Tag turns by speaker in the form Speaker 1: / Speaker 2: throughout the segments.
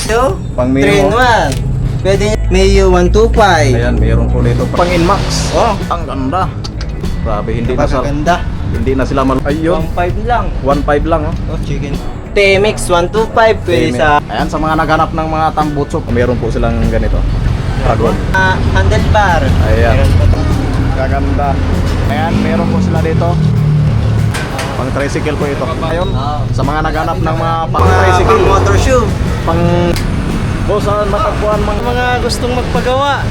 Speaker 1: Ito,
Speaker 2: Pang
Speaker 1: 3 in
Speaker 2: Mio.
Speaker 1: 1. Pwede Mio 125.
Speaker 2: Ayan, meron po dito. Pang Inmax. Oh, ang ganda. Grabe, hindi na
Speaker 1: Napakaganda.
Speaker 2: hindi na sila ayun.
Speaker 1: 1.5 lang.
Speaker 2: 1.5 lang oh.
Speaker 1: Oh, chicken. TMX 125 pwede sa
Speaker 2: Ayan, sa mga naghanap ng mga tambutso, meron po silang ganito. Dragon.
Speaker 1: handlebar.
Speaker 2: Ayan.
Speaker 1: Meron pa to.
Speaker 2: Gaganda. Ayan, meron po sila dito. Pang tricycle po ito. Ayun, sa mga naghanap ng mga pang tricycle,
Speaker 1: Pang motor shoe.
Speaker 2: pang saan matagpuan
Speaker 3: Mga gustong magpagawa,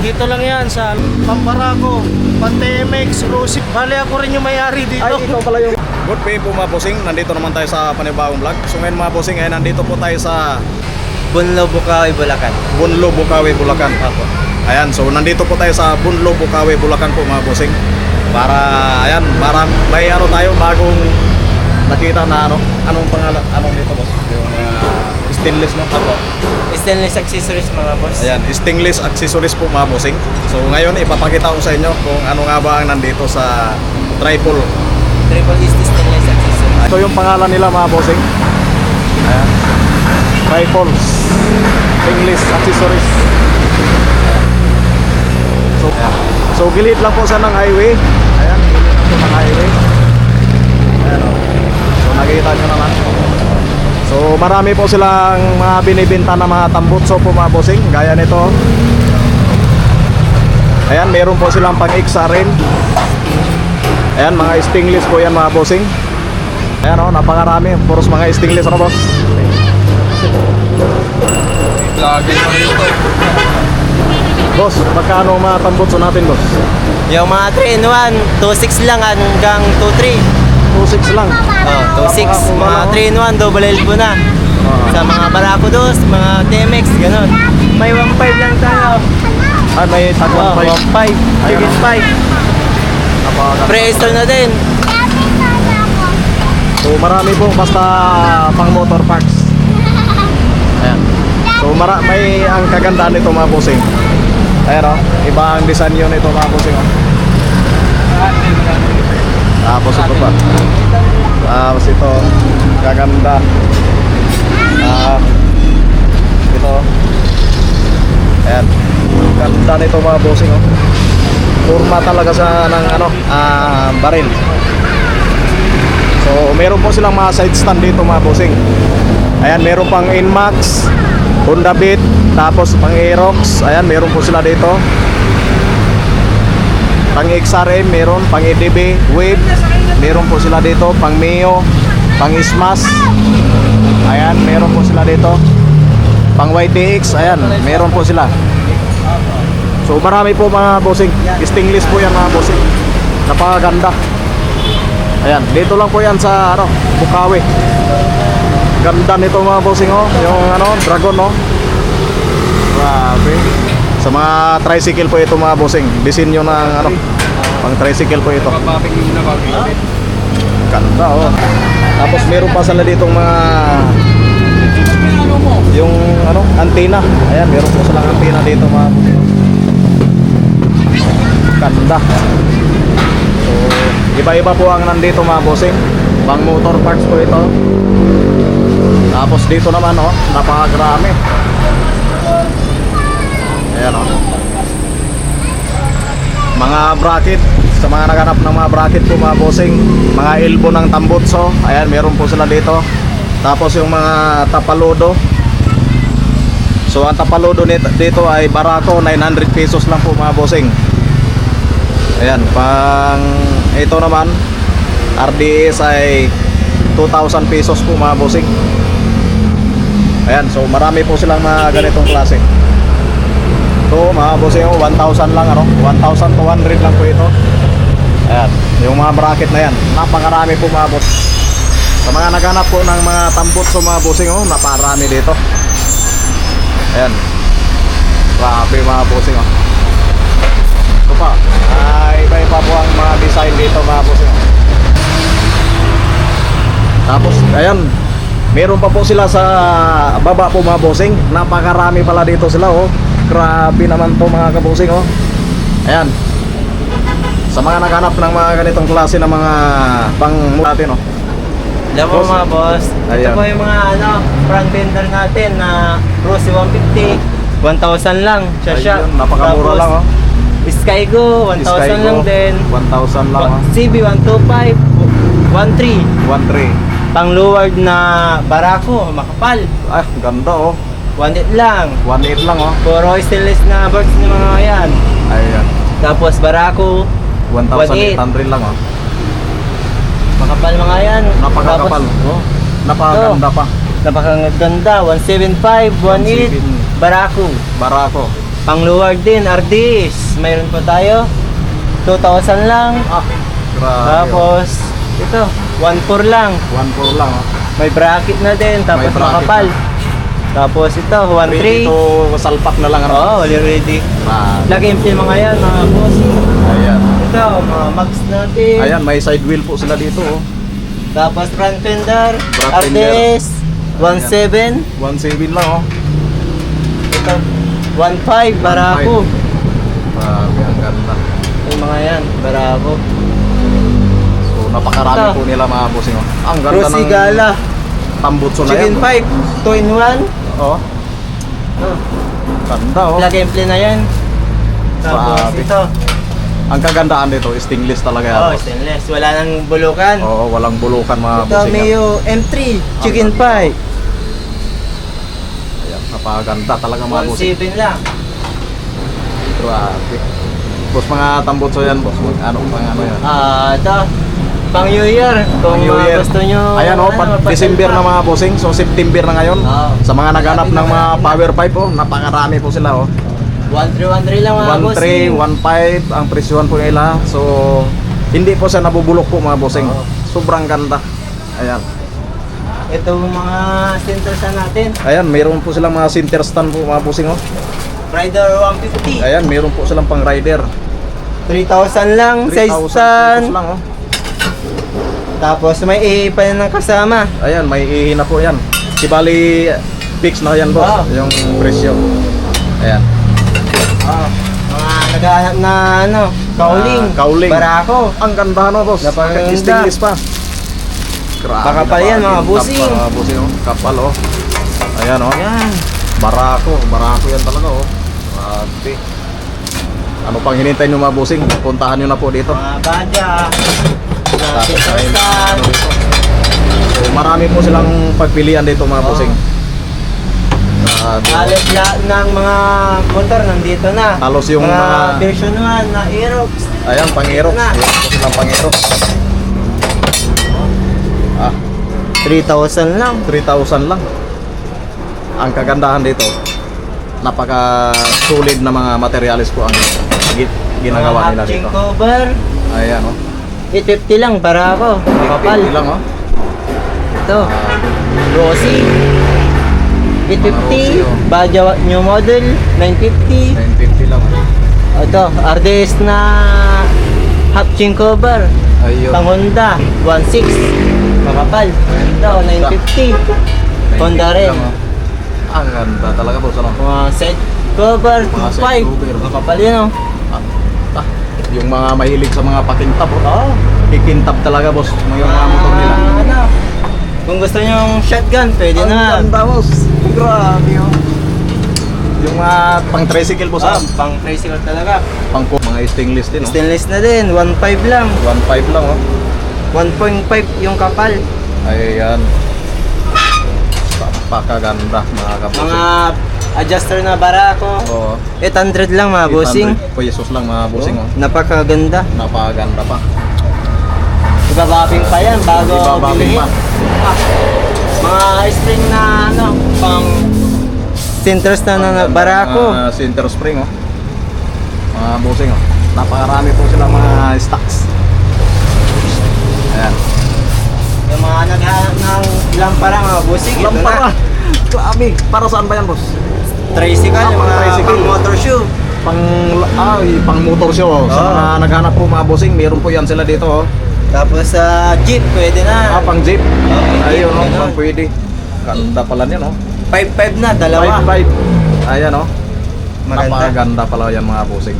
Speaker 3: dito lang yan sa Pamparako, Pantemex, Rosip. Bali ako rin yung may-ari dito.
Speaker 2: Ay, ikaw pala yung good day po mga bossing. Nandito naman tayo sa panibagong vlog. So ngayon mga bossing, ay nandito po tayo sa
Speaker 1: Bunlo, Bukawi, Bulacan.
Speaker 2: Bunlo, Bukawi, Bulacan. Ayan, so nandito po tayo sa Bunlo, Bukawi, Bulacan po mga bossing. Para, ayan, para may ano tayo, bagong nakita na anong pangalan, anong dito boss? Yung stainless no?
Speaker 1: Stainless accessories mga boss.
Speaker 2: Ayan, stainless accessories po mga bossing. So ngayon ipapakita ko sa inyo kung ano nga ba ang nandito sa Triple.
Speaker 1: Triple is stainless accessories.
Speaker 2: Ito yung pangalan nila mga bossing. Ayan. Triple stainless accessories. So, ayan. So gilid lang po sa ng highway. Ayan, gilid lang po ng highway. Ayan o. So nakita nyo naman. So marami po silang mga binibenta na mga tambutso po mga bossing. Gaya nito. Ayan, meron po silang pang-X rin. Ayan, mga stainless po yan mga bossing. Ayan o, napakarami. Puros mga stainless na boss.
Speaker 3: Lagi mo rito.
Speaker 2: Boss, magkano mga tambutso natin boss?
Speaker 1: Yung mga 3 in 1, 2.6 lang hanggang 2.3.
Speaker 2: 2.6 lang.
Speaker 1: Oh, 2.6. Mga 3 in 1, double elbow na. Sa mga Barako dos, mga TMX, ganun. May 1.5 lang tayo.
Speaker 2: Ay, may tagwang
Speaker 1: Oh, 1.5. Chicken 5. Pre-install na din.
Speaker 2: So marami po basta pang motor parts. Ayan. So may ang kagandaan nito mga bossing. Ayan o, iba ang design yun ito mga bossing o. Tapos ito pa. Tapos ito, kaganda. Ito. Ayan. Ganda nito mga bossing o. Forma talaga sa ng baril. So meron po silang mga side stand dito mga bossing. Ayan, meron pang Inmax, Honda Beat, tapos pang Aerox. Ayan, meron po sila dito. Pang XRM meron, pang EDB, Wave, meron po sila dito, pang Mio, pang Smash. Ayan, meron po sila dito. Pang YTX, ayan, meron po sila. So marami po mga bossing. Stainless po yan mga bossing. Napakaganda. Ayan, dito lang po yan sa Bukawi. Ganda nito mga bossing oh. Yung Dragon oh. Grabe. Sa mga tricycle po ito mga bossing. Disenyo ng pang tricycle po ito. Ganda oh. Tapos meron pa sila ditong mga yung antena. Ayan, meron po silang antena dito mga bossing. Ganda. So, iba-iba po ang nandito mga bossing. Pang motor parts po ito. Tapos dito naman napakagrami. Ayan mga bracket. Sa mga naghanap ng mga bracket po mga bossing, mga elbow ng tambutso. Ayan, meron po sila dito. Tapos yung mga tapaludo. So ang tapaludo dito ay Barako, 900 pesos lang po mga bossing. Ayan, pang ito naman RDS ay 2,000 pesos po mga bossing. Ayan, so marami po silang mga ganitong klase. So mga bossing 1,000 lang 1,200 lang po ito. Ayan, yung mga bracket na yan. Napakarami po mga boss. Sa mga naghanap po ng mga tambutso mga bossing napakarami dito. Ayan. Grabe mga bossing Ito pa, iba-iba po ang mga design dito mga bossing. Tapos, ayan, meron pa po sila sa baba po mga bossing. Napakarami pala dito sila Grabe naman to mga kabossing Ayan. Sa mga naghanap ng mga ganitong klase ng mga pang natin
Speaker 1: Alam mo
Speaker 2: Boss.
Speaker 1: mga boss, ito
Speaker 2: Ayan.
Speaker 1: po yung mga front fender natin na Rossi 150, 1,000 lang. Siya.
Speaker 2: Ayun, napakamura
Speaker 1: Tapos,
Speaker 2: lang oh.
Speaker 1: Skygo, 1,000
Speaker 2: Skygo,
Speaker 1: lang din.
Speaker 2: 1,000 lang oh.
Speaker 1: CB 125, 13.
Speaker 2: 1.3.
Speaker 1: Pang luward na barako, makapal.
Speaker 2: Ah, ganda oh.
Speaker 1: 1.8 lang.
Speaker 2: 1.8 lang oh.
Speaker 1: Puro stainless na birds ng mga yan.
Speaker 2: Ayan.
Speaker 1: Tapos barako,
Speaker 2: 1,800 lang oh.
Speaker 1: makapal mga yan.
Speaker 2: Napakakapal.
Speaker 1: Tapos, oh,
Speaker 2: Napakaganda pa.
Speaker 1: napakaganda. 175, 1.8,
Speaker 2: 1.7.
Speaker 1: barako.
Speaker 2: Barako.
Speaker 1: Pang luward din, RDs. Mayroon pa tayo. 2,000 lang.
Speaker 2: Ah, grabe.
Speaker 1: Tapos, ito, 1.4 lang.
Speaker 2: 1.4 lang oh.
Speaker 1: May bracket na din, tapos
Speaker 2: May bracket
Speaker 1: makapal. Tapos ito, 1.3.
Speaker 2: Ready to salpak na lang ano.
Speaker 1: Oo, already.
Speaker 2: Grabe.
Speaker 1: Lagi yung mga yan, mga boss.
Speaker 2: Ayan.
Speaker 1: Ito, mga mags natin.
Speaker 2: Ayan, may side wheel po sila dito oh.
Speaker 1: Tapos front fender,
Speaker 2: Front fender.
Speaker 1: RDs, 1.7.
Speaker 2: 1.7 lang oh.
Speaker 1: Ito, 1.5, barako.
Speaker 2: Grabe, ang ganda.
Speaker 1: Yung mga yan, barako.
Speaker 2: So, napakarami
Speaker 1: Ito.
Speaker 2: po nila mga bossing oh. Ang ganda
Speaker 1: Rossi
Speaker 2: ng
Speaker 1: Gala,
Speaker 2: tambutso na
Speaker 1: chicken
Speaker 2: yan.
Speaker 1: pipe, 2 in 1.
Speaker 2: Oh, ganda oh.
Speaker 1: Plug and play na yan. Tapos
Speaker 2: Grabe.
Speaker 1: ito,
Speaker 2: Ang kagandaan dito, stainless talaga yan.
Speaker 1: oh,
Speaker 2: boss.
Speaker 1: stainless. Wala nang bulukan.
Speaker 2: Oo, walang bulukan mga
Speaker 1: Ito,
Speaker 2: bossing yan.
Speaker 1: Mio M3, chicken
Speaker 2: ganda.
Speaker 1: pie.
Speaker 2: Ayan, napakaganda talaga mga bossing.
Speaker 1: 1.7 lang.
Speaker 2: Grabe. Boss, mga tambutso yan, boss. Ano yan?
Speaker 1: Ito, pang New Year. Kung
Speaker 2: New Year.
Speaker 1: gusto nyo,
Speaker 2: Ayan oh,
Speaker 1: ano,
Speaker 2: December na mga bossing. So September na ngayon.
Speaker 1: Oo.
Speaker 2: Sa mga naghanap ng mga power pipe oh, napakarami po sila oh.
Speaker 1: 1.3 lang mga
Speaker 2: 1.3,
Speaker 1: bossing.
Speaker 2: 1.5 ang presyon po nila. So hindi po siya nabubulok po mga bossing.
Speaker 1: Oo.
Speaker 2: Sobrang ganda. Ayan.
Speaker 1: Ito mga centers na natin.
Speaker 2: Ayan, mayroon po silang mga center stand po mga bossing oh.
Speaker 1: Rider 150.
Speaker 2: Ayan, mayroon po silang pang rider.
Speaker 1: 3,000 lang,
Speaker 2: 3,000
Speaker 1: size
Speaker 2: pesos
Speaker 1: stand.
Speaker 2: lang oh.
Speaker 1: Tapos may ihi pa yan ng kasama.
Speaker 2: Ayan, may ihi na po yan. Kibali fix na yan boss,
Speaker 1: Oo.
Speaker 2: yung presyo. Ayan.
Speaker 1: Mga naghahanap na ano, kauling.
Speaker 2: Kauling.
Speaker 1: Barako.
Speaker 2: Ang ganda no boss.
Speaker 1: Napakaganda.
Speaker 2: Stainless pa. Grabe.
Speaker 1: Kakapal yan, mga
Speaker 2: napakaganda
Speaker 1: bossing.
Speaker 2: pa, mga bossing oh. Kapal oh. Ayan oh.
Speaker 1: Yan.
Speaker 2: Barako yan talaga oh. Grabe. Ano pang hinintay nyo mga bossing? Puntahan nyo na po dito.
Speaker 1: Mga badya.
Speaker 2: Tapos
Speaker 1: Center
Speaker 2: ay
Speaker 1: stand.
Speaker 2: So marami po silang pagpilian dito mga
Speaker 1: Oo.
Speaker 2: bossing. Grabe.
Speaker 1: Halos lahat ng mga motor nandito na.
Speaker 2: Halos yung
Speaker 1: mga
Speaker 2: mga-
Speaker 1: version 1 na Aerox.
Speaker 2: Ayan, pang-aerox.
Speaker 1: Ito na.
Speaker 2: Ayan po silang pang-aerox. Ah,
Speaker 1: 3,000 lang.
Speaker 2: 3,000 lang. Ang kagandahan dito, napaka-solid na mga materialis po ang ginagawa nila
Speaker 1: Hatching
Speaker 2: dito.
Speaker 1: cover.
Speaker 2: Ayan oh.
Speaker 1: 850 lang para ako. Makapal.
Speaker 2: Kapal lang oh.
Speaker 1: Ito. Rossi.
Speaker 2: Rossi,
Speaker 1: 850.
Speaker 2: oh.
Speaker 1: Badya new model. 950.
Speaker 2: 950 lang oh.
Speaker 1: Ito. RDS na hatching cover.
Speaker 2: Ayun.
Speaker 1: Pang Honda. 1.6. Makapal. Ito. 950. Honda
Speaker 2: 950
Speaker 1: rin.
Speaker 2: lang, oh. Ang ganda talaga po ano.
Speaker 1: Mga side cover.
Speaker 2: Mga side
Speaker 1: 2.5.
Speaker 2: cover.
Speaker 1: Makapal yun oh.
Speaker 2: Yung mga mahilig sa mga pakintab oh.
Speaker 1: Oo.
Speaker 2: Kikintab talaga boss yung mga motor nila.
Speaker 1: Ano? Kung gusto nyo shotgun, pwede
Speaker 2: Ang
Speaker 1: na.
Speaker 2: ganda boss. Grabe oh. Yung mga pang tricycle boss
Speaker 1: Ah,
Speaker 2: ah.
Speaker 1: pang tricycle talaga.
Speaker 2: Pang mga stainless din oh.
Speaker 1: Stainless na din, 1.5 lang.
Speaker 2: 1.5 lang oh.
Speaker 1: 1.5 yung kapal.
Speaker 2: Ayan. Napakaganda mga kabossing.
Speaker 1: Mga adjuster na barako.
Speaker 2: Oo.
Speaker 1: 800 lang mga bossing.
Speaker 2: 800 pesos lang mga bossing oh.
Speaker 1: Napakaganda.
Speaker 2: Napakaganda pa.
Speaker 1: Ibababing pa yan bago
Speaker 2: Ibababing
Speaker 1: bilhin.
Speaker 2: pa.
Speaker 1: Mga string na ano, pang centers na barako.
Speaker 2: Mga center spring oh. Mga bossing oh. Napakarami po sila mga stocks. Ayan.
Speaker 1: Yung mga naghahanap ng lampara mga bossing, ito
Speaker 2: Lampara.
Speaker 1: na.
Speaker 2: Grabe. Para saan ba yan boss?
Speaker 1: Tricycle, yung
Speaker 2: pang
Speaker 1: mga
Speaker 2: tricycle.
Speaker 1: pang motor shoe.
Speaker 2: Pang motor show oh. Sa
Speaker 1: Oo.
Speaker 2: mga naghanap po mga bossing, meron po yan sila dito oh.
Speaker 1: Tapos sa jeep, pwede na.
Speaker 2: Pang jeep.
Speaker 1: Okay,
Speaker 2: Ayun oh,
Speaker 1: ganun.
Speaker 2: pang pwede. Ganda pala niyan oh.
Speaker 1: 5.5 na, dalawa.
Speaker 2: 5.5. Ayan oh.
Speaker 1: Maganda.
Speaker 2: Napakaganda pala yan mga bossing.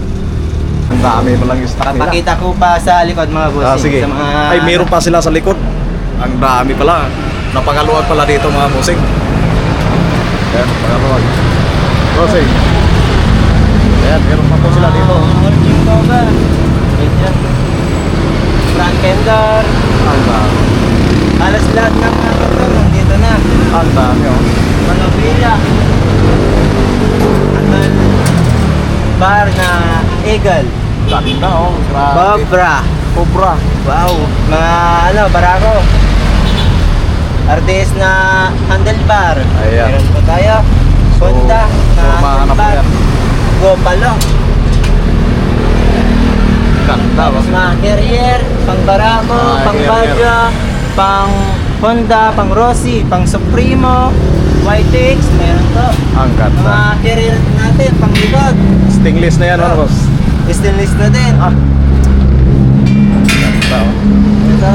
Speaker 2: Ang dami palang stock nila.
Speaker 1: Pakita ko pa sa likod mga bossing.
Speaker 2: Ah, sige.
Speaker 1: Sa mga,
Speaker 2: Ay, meron pa sila sa likod. Ang dami pala. Napakaluwag pala dito mga bossing. Ayan, napakaluwag. Bossing. Ayan, meron pa po sila dito.
Speaker 1: Orching Boga. Medyan. Front fender.
Speaker 2: Ang dami.
Speaker 1: Halos lahat ng ito nandito na.
Speaker 2: Ang dami oh.
Speaker 1: Manobila. Handle bar na Eagle.
Speaker 2: Ganda oh. Grabe.
Speaker 1: Cobra.
Speaker 2: Cobra.
Speaker 1: Wow. Mga barako. RTS na handlebar.
Speaker 2: Ayan.
Speaker 1: Meron pa tayo. Honda na
Speaker 2: mahanap mo
Speaker 1: handlebar.
Speaker 2: yan.
Speaker 1: Gopalo.
Speaker 2: Ganda
Speaker 1: Tapos
Speaker 2: oh.
Speaker 1: mga carrier, pang barako, pang
Speaker 2: carrier.
Speaker 1: Baja, pang Honda, pang Rossi, pang Supremo, YTX, meron to.
Speaker 2: Ang
Speaker 1: Mga
Speaker 2: ganda.
Speaker 1: carrier natin, pang likod.
Speaker 2: Stainless na yan ano boss.
Speaker 1: Stainless na din.
Speaker 2: Ah. Ganda oh.
Speaker 1: Ito.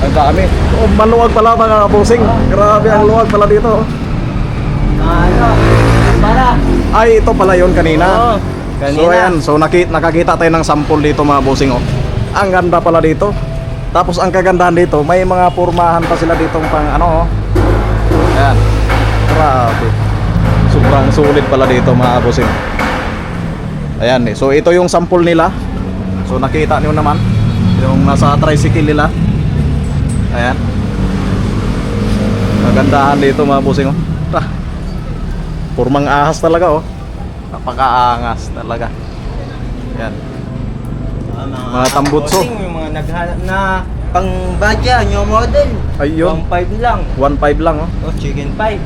Speaker 2: Ang dami. Oh, maluwag pala mga bossing. Grabe ang luwag pala dito. oh.
Speaker 1: Para.
Speaker 2: Ay, ito pala yon kanina.
Speaker 1: Oo, kanina.
Speaker 2: So ayan, so nakakita tayo ng sample dito mga bossing oh. Ang ganda pala dito. Tapos ang kagandahan dito, may mga pormahan pa sila dito pang ano oh. Ayan. Grabe. Sobrang sulit pala dito mga bossing. Ayan eh. So ito yung sample nila. So nakita niyo naman yung nasa tricycle nila. Ayan. Magandahan dito mga bossing oh. Ah. Purmang ahas talaga oh. Napakaangas talaga. Ayan. Mga tambutso.
Speaker 1: Yung mga naghanap na pang Baja, new model.
Speaker 2: Ayun.
Speaker 1: 1.5 lang.
Speaker 2: 1.5 lang oh.
Speaker 1: Oh, chicken pie.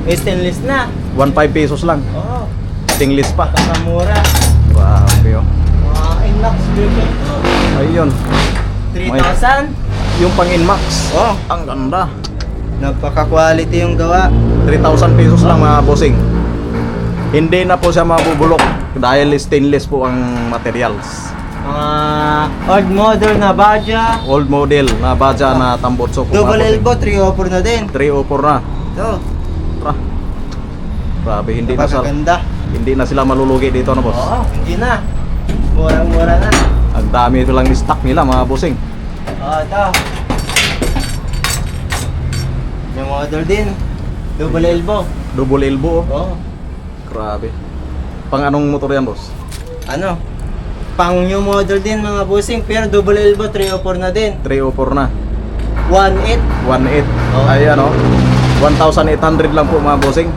Speaker 1: Stainless na.
Speaker 2: 1.5 pesos lang.
Speaker 1: Oo.
Speaker 2: Stainless pa.
Speaker 1: Kakamura.
Speaker 2: Grabe oh.
Speaker 1: Mga Inmax version
Speaker 2: Ayun.
Speaker 1: 2. 3,000.
Speaker 2: Yung pang Inmax.
Speaker 1: Oh.
Speaker 2: Ang ganda.
Speaker 1: Napaka-quality yung gawa.
Speaker 2: 3,000 pesos lang mga bossing. Hindi na po siya mabubulok dahil stainless po ang materials.
Speaker 1: Mga old model na Baja.
Speaker 2: Old model na Baja na tambutso po
Speaker 1: Double
Speaker 2: mga bossing.
Speaker 1: elbow, 304 na din.
Speaker 2: 304 na.
Speaker 1: Ito.
Speaker 2: Tra. Grabe,
Speaker 1: Napakaganda.
Speaker 2: hindi na sila malulugi dito na boss.
Speaker 1: Oo, hindi na. Murang-mura na.
Speaker 2: Ang dami lang ni stock nila mga bossing.
Speaker 1: Ito. Yung model din. Double elbow.
Speaker 2: Double elbow. Oh.
Speaker 1: Oo.
Speaker 2: Grabe. Pang anong motor yan boss?
Speaker 1: Ano? Pang new model din mga bossing. Pero double elbow, 304 na din.
Speaker 2: 304 na.
Speaker 1: 1.8.
Speaker 2: 1.8.
Speaker 1: Oh.
Speaker 2: Ayan oh. 1,800 lang po mga bossing.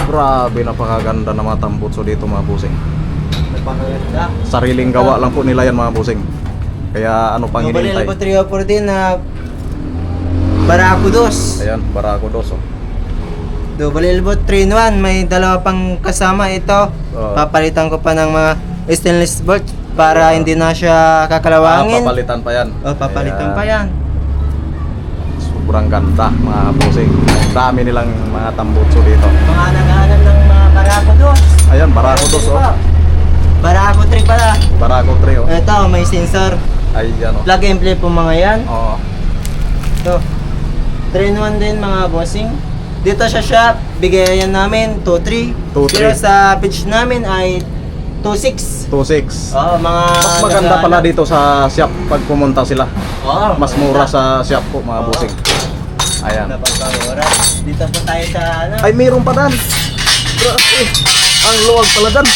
Speaker 2: Grabe, napakaganda na mga tambutso dito mga bossing.
Speaker 1: Napakaganda.
Speaker 2: Sariling gawa lang po nila yan mga bossing. Kaya ano pang
Speaker 1: Double
Speaker 2: hinihintay?
Speaker 1: elbow, 304 din na Barako dos.
Speaker 2: Ayan, Barako dos oh.
Speaker 1: Double elbow 3-in-1. May dalawa pang kasama ito.
Speaker 2: Oo.
Speaker 1: Papalitan ko pa ng mga stainless bolt para hindi na siya kakalawangin.
Speaker 2: Papalitan pa yan.
Speaker 1: Papalitan
Speaker 2: Ayan.
Speaker 1: pa yan.
Speaker 2: Sobrang ganda mga bossing. Dami nilang mga tambutso dito.
Speaker 1: Mga naghahanap ng mga Barako dos.
Speaker 2: Ayan, Barako dos oh.
Speaker 1: Barako 3 pala.
Speaker 2: Barako 3 oh.
Speaker 1: Ito, may sensor.
Speaker 2: Ayan oh.
Speaker 1: Plug and play po mga yan.
Speaker 2: Oo.
Speaker 1: Ito. 3-in-1 din mga bossing. Dito sa shop, bigayan namin 2.3.
Speaker 2: 2.3.
Speaker 1: Pero sa page namin ay 2.6.
Speaker 2: 2.6.
Speaker 1: Oo, mga
Speaker 2: Mas maganda pala dito sa shop pag pumunta sila.
Speaker 1: Oo,
Speaker 2: Mas mura sa shop po mga
Speaker 1: Oo.
Speaker 2: bossing. Ayan.
Speaker 1: Napagkamura. Dito po tayo sa ano.
Speaker 2: Ay, mayroon pa dan. Grabe. Ang luwag pala dan.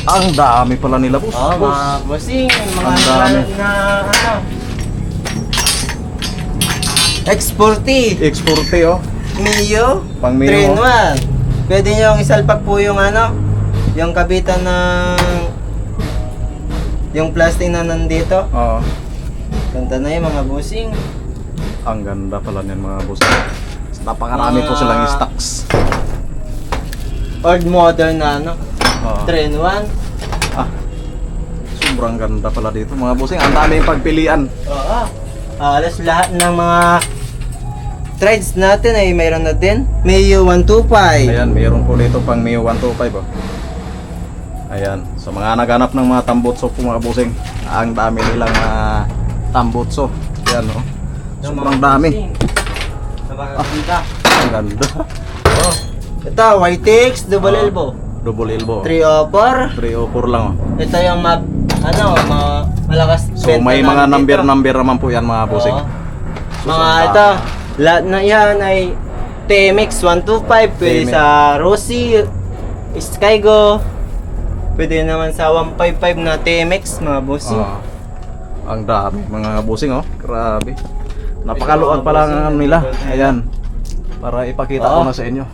Speaker 2: Ang dami pala nila boss.
Speaker 1: Oo,
Speaker 2: boss.
Speaker 1: mga bossing, mga
Speaker 2: Ang dami.
Speaker 1: na ano. X40,
Speaker 2: X40 oh.
Speaker 1: Mio,
Speaker 2: Pang Mio.
Speaker 1: 3-in-1. Pwede nyo isalpak po yung ano, yung kabitan ng yung plastic na nandito.
Speaker 2: Oo.
Speaker 1: Ganda na yung mga bossing.
Speaker 2: Ang ganda pala niyan mga bossing. Napakarami po silang stocks.
Speaker 1: Old model na ano,
Speaker 2: Oo.
Speaker 1: 3-in-1.
Speaker 2: Ah. Sobrang ganda pala dito mga bossing. Ang daming pagpilian.
Speaker 1: Oo. Alas lahat ng mga threads natin ay mayroon na din. Mio 125.
Speaker 2: Ayan, mayroon po dito pang Mio 125 oh. Ayan, sa mga naghanap ng mga tambutso po mga bossing, ang dami nilang mga tambutso. Ayan oh. Sobrang dami.
Speaker 1: Napakaganda.
Speaker 2: Ang ganda.
Speaker 1: Oh. Ito, YTX, double
Speaker 2: Ah.
Speaker 1: elbow.
Speaker 2: Double elbow.
Speaker 1: 304.
Speaker 2: 304 lang oh.
Speaker 1: Ito yung malakas
Speaker 2: So may mga number naman po yan mga bossing.
Speaker 1: Oo. Mga
Speaker 2: ang
Speaker 1: ito,
Speaker 2: dami.
Speaker 1: lahat na yan ay TMX 125, pwede
Speaker 2: TMX.
Speaker 1: sa Rossi, Skygo, pwede naman sa 155 na TMX, mga bossing.
Speaker 2: Ah, ang dami mga bossing oh. Grabe. Napakaluwag pa lang ang ano nila. Ayan. Para ipakita ko
Speaker 1: Oo.
Speaker 2: na sa inyo.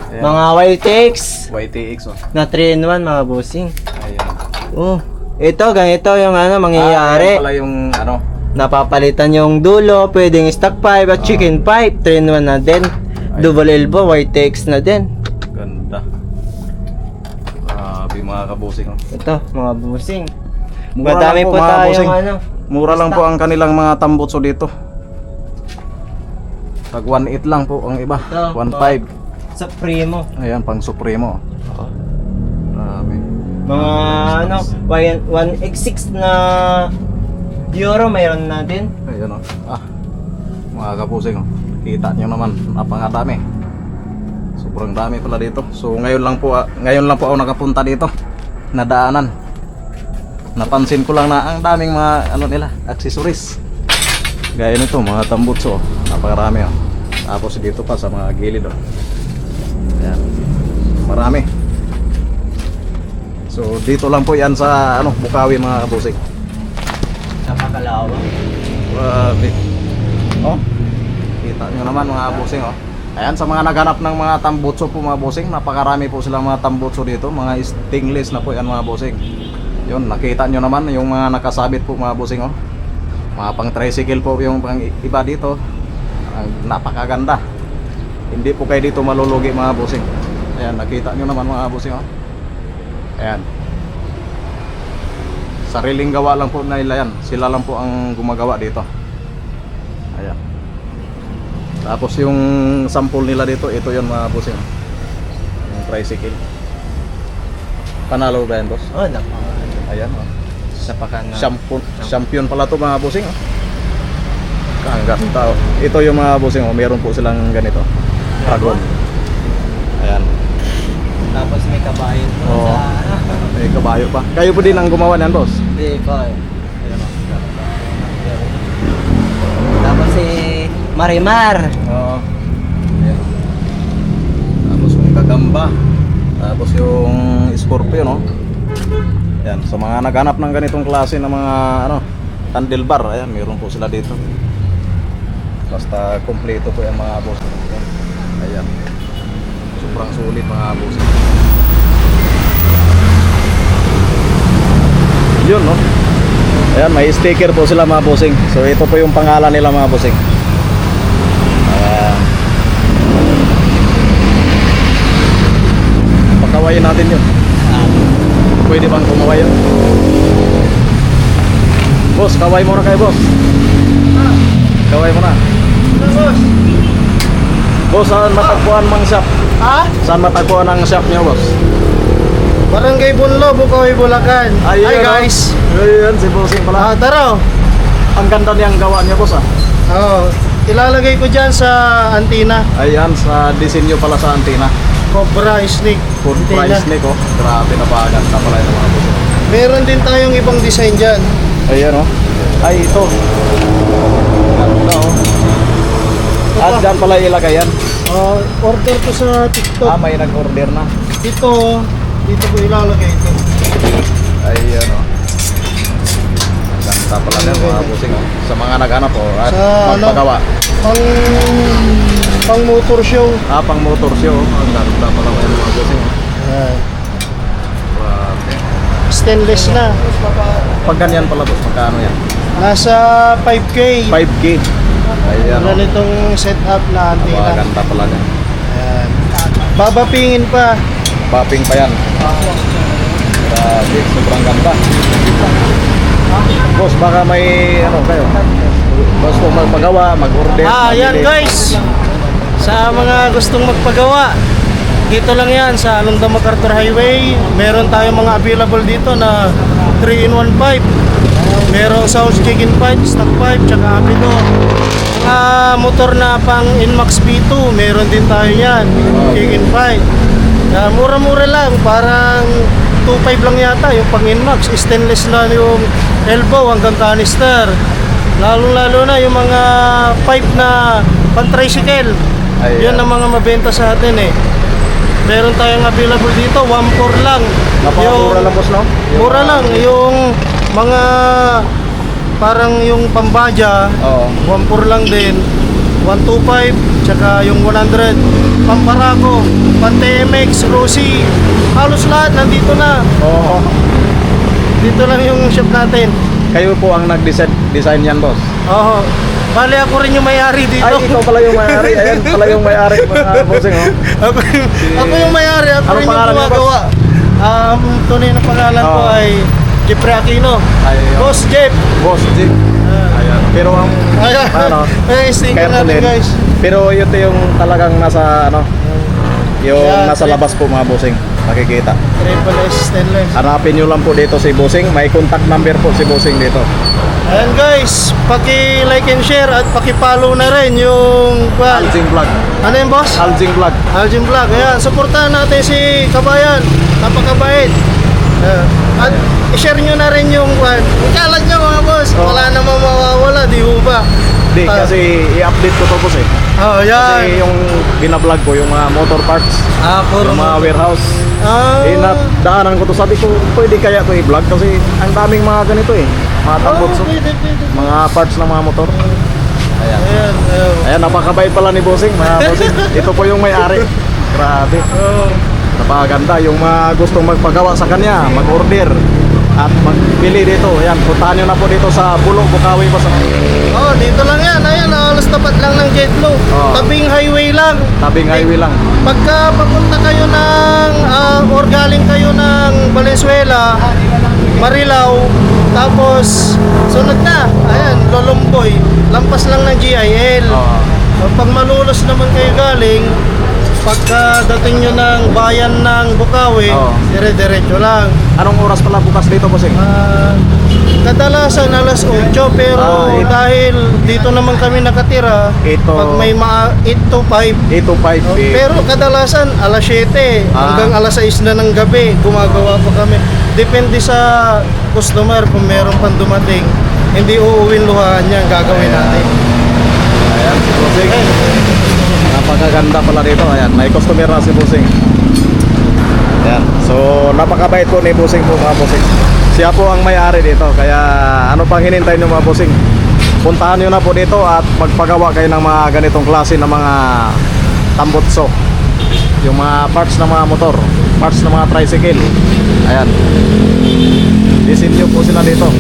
Speaker 2: Ayan.
Speaker 1: Mga YTX
Speaker 2: YTX oh.
Speaker 1: na 3-in-1, mga bossing.
Speaker 2: Ayan.
Speaker 1: Oh, ito, ganito yung ano,
Speaker 2: Ayan
Speaker 1: mangyayari.
Speaker 2: pala yung ano.
Speaker 1: Napapalitan yung dulo, pwedeng stock pipe at chicken pipe, 3-in-1 na din. Double elbow, YTX na din.
Speaker 2: Ganda. Grabe mga kabusing oh.
Speaker 1: Ito, mga bossing.
Speaker 2: Mura
Speaker 1: Madami
Speaker 2: lang
Speaker 1: po
Speaker 2: mga
Speaker 1: tayong
Speaker 2: bossing.
Speaker 1: ano.
Speaker 2: Mura lang po ang kanilang mga tambutso dito. Tag 1.8 lang po ang iba.
Speaker 1: Ito,
Speaker 2: 1.5.
Speaker 1: Sa Primo.
Speaker 2: Ayan, pang Supremo. Grabe.
Speaker 1: Mga ano, 1x6 na euro mayroon na din.
Speaker 2: Ayan o. Mga kapusing o. Kita nyo naman, napakadami. Sobrang dami pala dito. So ngayon lang po ako nakapunta dito. Nadaanan. Napansin ko lang na ang daming mga ano nila, accessories. Gaya nito, mga tambutso. Napakarami o. Tapos dito pa sa mga gilid o. Ayan. Marami. So dito lang po yan sa ano, Bukawi mga kapusing.
Speaker 1: Napakalawang.
Speaker 2: Grabe. Oh. Kita nyo naman mga bossing oh. Ayan, sa mga naghanap ng mga tambutso po mga bossing, napakarami po silang mga tambutso dito, mga stainless na po yan mga bossing. Yun, nakita nyo naman yung mga nakasabit po mga bossing oh. Mga pang tricycle po yung pang iba dito. Ang napakaganda. Hindi po kayo dito malulugi mga bossing. Ayan, nakita nyo naman mga bossing oh. Ayan. Sariling gawa lang po nila yan. Sila lang po ang gumagawa dito. Ayan. Tapos yung sample nila dito, ito yun mga bossing. Yung tricycle. Panalo ba yan, boss?
Speaker 1: Oh,
Speaker 2: Ayan. Oh.
Speaker 1: napaka
Speaker 2: Champion pala to mga bossing. Oh. Ang ganda. Oh. Ito yung mga bossing. Oh. Meron po silang ganito. Dragon. Ayan.
Speaker 1: Tapos may kabayo po
Speaker 2: Oo.
Speaker 1: sa
Speaker 2: May kabayo pa. Kayo po din ang gumawa niyan, boss?
Speaker 1: Hindi po.
Speaker 2: Ayan. Oh.
Speaker 1: Tapos si Marimar.
Speaker 2: Oo. Ayan. Tapos yung gagamba. Tapos yung Scorpio, no? Ayan, sa mga naghanap ng ganitong klase ng mga ano, handlebar, ayan, meron po sila dito. Basta kompleto po yung mga boss. Ayan. Sobrang sulit mga boss. Yun, no? Ayan, may sticker po sila mga bossing. So ito po yung pangalan nila mga bossing. Pakawayin natin yun. Pwede bang kumaway yun? Boss, kaway mo na kayo, boss. Kaway mo na. Boss, saan matagpuan mang shop?
Speaker 3: Ha?
Speaker 2: Saan matagpuan ang shop niyo, boss?
Speaker 3: Barangay Bunlo, Bukawi, Bulacan. Hi
Speaker 2: Ayun,
Speaker 3: guys.
Speaker 2: Ayun, si bossing pala.
Speaker 3: Tara.
Speaker 2: Ang ganda niyang gawa niya, boss, ah.
Speaker 3: Oh, ilalagay ko dyan sa antina.
Speaker 2: Ayan, sa disenyo pala sa antina.
Speaker 3: Cobra Snake.
Speaker 2: Food
Speaker 3: Antina.
Speaker 2: price nick, oh. Grabe na paganda pala yung mga boss.
Speaker 3: Meron din tayong ibang design dyan.
Speaker 2: Ayan, oh. Ay, ito. Ganda, oh. At dyan pala ilagay yan.
Speaker 3: Order ko sa TikTok.
Speaker 2: May nag-order na.
Speaker 3: Dito ko ilalagay ito.
Speaker 2: Ayan, oh. Ganda pala yan mga busing, oh. Sa mga naghanap, oh. At
Speaker 3: Sa ano?
Speaker 2: magpagawa.
Speaker 3: Pang motor show.
Speaker 2: Pang motor show, oh. Ang ganda pala yan mga busing, oh.
Speaker 3: Ayan.
Speaker 2: Grabe.
Speaker 3: Stainless na.
Speaker 2: Pag ganyan pala, boss, magkano yan?
Speaker 3: Nasa 5K.
Speaker 2: 5K. Ayan, oh.
Speaker 3: Ganitong setup na antina.
Speaker 2: Ganda pala yan.
Speaker 3: Ayan. Babapingin pa.
Speaker 2: Popping pa yan. Grabe, sobrang ganda. Boss, baka may ano kayo? Boss, kung magpagawa, mag-order.
Speaker 3: Ayan
Speaker 2: mamili.
Speaker 3: guys. Sa mga gustong magpagawa, dito lang yan sa Alonda MacArthur Highway. Meron tayong mga available dito na 3-in-1 pipe. Merong South Chicken pipe, stock pipe, tsaka abidor. Mga motor na pang Inmax V2, meron din tayo yan. Chicken pipe. Mura-mura lang, parang 2.5 lang yata yung pang Inmax. Stainless na yung elbow hanggang canister. Lalo na yung mga pipe na pan-tricycle.
Speaker 2: Ayan.
Speaker 3: Yan ang mga mabenta sa atin eh. Meron tayong available dito, 1.4 lang.
Speaker 2: Napaka-mura lang boss, no?
Speaker 3: Mura lang. Yung mga parang yung pambadya,
Speaker 2: Oo.
Speaker 3: 1.4 lang din. 125, tsaka yung 100. Pamparako, Pan-TMX, Rossi, halos lahat nandito na.
Speaker 2: Oo.
Speaker 3: Dito lang yung shop natin.
Speaker 2: Kayo po ang nag-design yan, boss.
Speaker 3: Oo. Bali ako rin yung may-ari dito.
Speaker 2: Ay, ikaw pala yung may-ari. Ayan, pala yung may-ari, mga bossing, oh.
Speaker 3: ako yung may-ari. Ako
Speaker 2: Anong
Speaker 3: rin yung
Speaker 2: pangalan niyo,
Speaker 3: gumagawa. Tunay na pangalan ko
Speaker 2: Oo.
Speaker 3: ay Jeffrey Aquino.
Speaker 2: Ay, oh.
Speaker 3: Boss Jeff.
Speaker 2: Boss Jig. Ayan. Pero ang,
Speaker 3: Ayan.
Speaker 2: ano,
Speaker 3: Sticker natin
Speaker 2: careful din.
Speaker 3: guys.
Speaker 2: Pero ito yung talagang nasa, ano, yung
Speaker 3: Ayan,
Speaker 2: nasa labas po, mga bossing. Makikita.
Speaker 3: Triple S stainless.
Speaker 2: Hanapin nyo lang po dito si bossing. May contact number po si bossing dito.
Speaker 3: Ayan guys, paki-like and share at paki-follow na rin yung
Speaker 2: Aljing Vlog.
Speaker 3: ano yung boss?
Speaker 2: Aljing Vlog.
Speaker 3: Aljin Vlog. Ayan, supportahan natin si Kabayan. Napakabait. Ayan. At i-share nyo na rin yung ikalat nyo mga boss.
Speaker 2: Oo.
Speaker 3: Wala namang mawawala, di ho ba?
Speaker 2: Di, kasi i-update ko to boss eh.
Speaker 3: Oh,
Speaker 2: Kasi
Speaker 3: yan.
Speaker 2: yung binablog ko, yung mga motor parts,
Speaker 3: Puro
Speaker 2: yung mga warehouse. Daanan ko to, sabi ko, pwede kaya to i-vlog kasi ang daming mga ganito eh. Mga tambotso,
Speaker 3: pwede.
Speaker 2: mga parts ng mga motor. Ayan.
Speaker 3: Ayan, ayan.
Speaker 2: Ayan, napakabait pala ni bossing, mga bossing. Ito po yung may-ari. Grabe.
Speaker 3: Oh.
Speaker 2: Napakaganda. Yung mga gustong magpagawa sa kanya, mag-order at magpili dito. Ayan, puntahan nyo na po dito sa Bulong, Bukawi pa sa
Speaker 3: Oh, dito lang yan. Ayan, halos tapat lang ng JetBlue.
Speaker 2: Oo.
Speaker 3: Tabing highway lang.
Speaker 2: tabing highway lang.
Speaker 3: Pagka papunta kayo ng or galing kayo ng Valenzuela, Marilao, tapos sunod na. Ayan, Lolomboy. Lampas lang ng GIL.
Speaker 2: Oo.
Speaker 3: Pag malulos naman kayo galing, pagka dating nyo ng bayan ng Bukawi,
Speaker 2: Oo.
Speaker 3: dire-diretso lang.
Speaker 2: Anong oras pala bukas dito, bossing?
Speaker 3: Kadalasan alas 8 pero
Speaker 2: Eight.
Speaker 3: dahil dito naman kami nakatira,
Speaker 2: Ito.
Speaker 3: pag may 8 to 5.
Speaker 2: 8 to 5 p.m.
Speaker 3: Pero kadalasan alas 7 hanggang alas 6 na ng gabi gumagawa pa kami. Depende sa customer kung meron pang dumating. Hindi uuwin luhaan niya, gagawin natin.
Speaker 2: Ayan, si bossing. Napakaganda pala dito. Ayan, may customer na si bossing. Ayan. So, napakabait po ni bossing po, mga bossing. Siya po ang may-ari dito. Kaya, ano pang hinintay nyo, mga bossing? Puntahan nyo na po dito at magpagawa kayo ng mga ganitong klase ng mga tambotso. Yung mga parts ng mga motor, parts ng mga tricycle. Ayan. Disenyo po sila dito.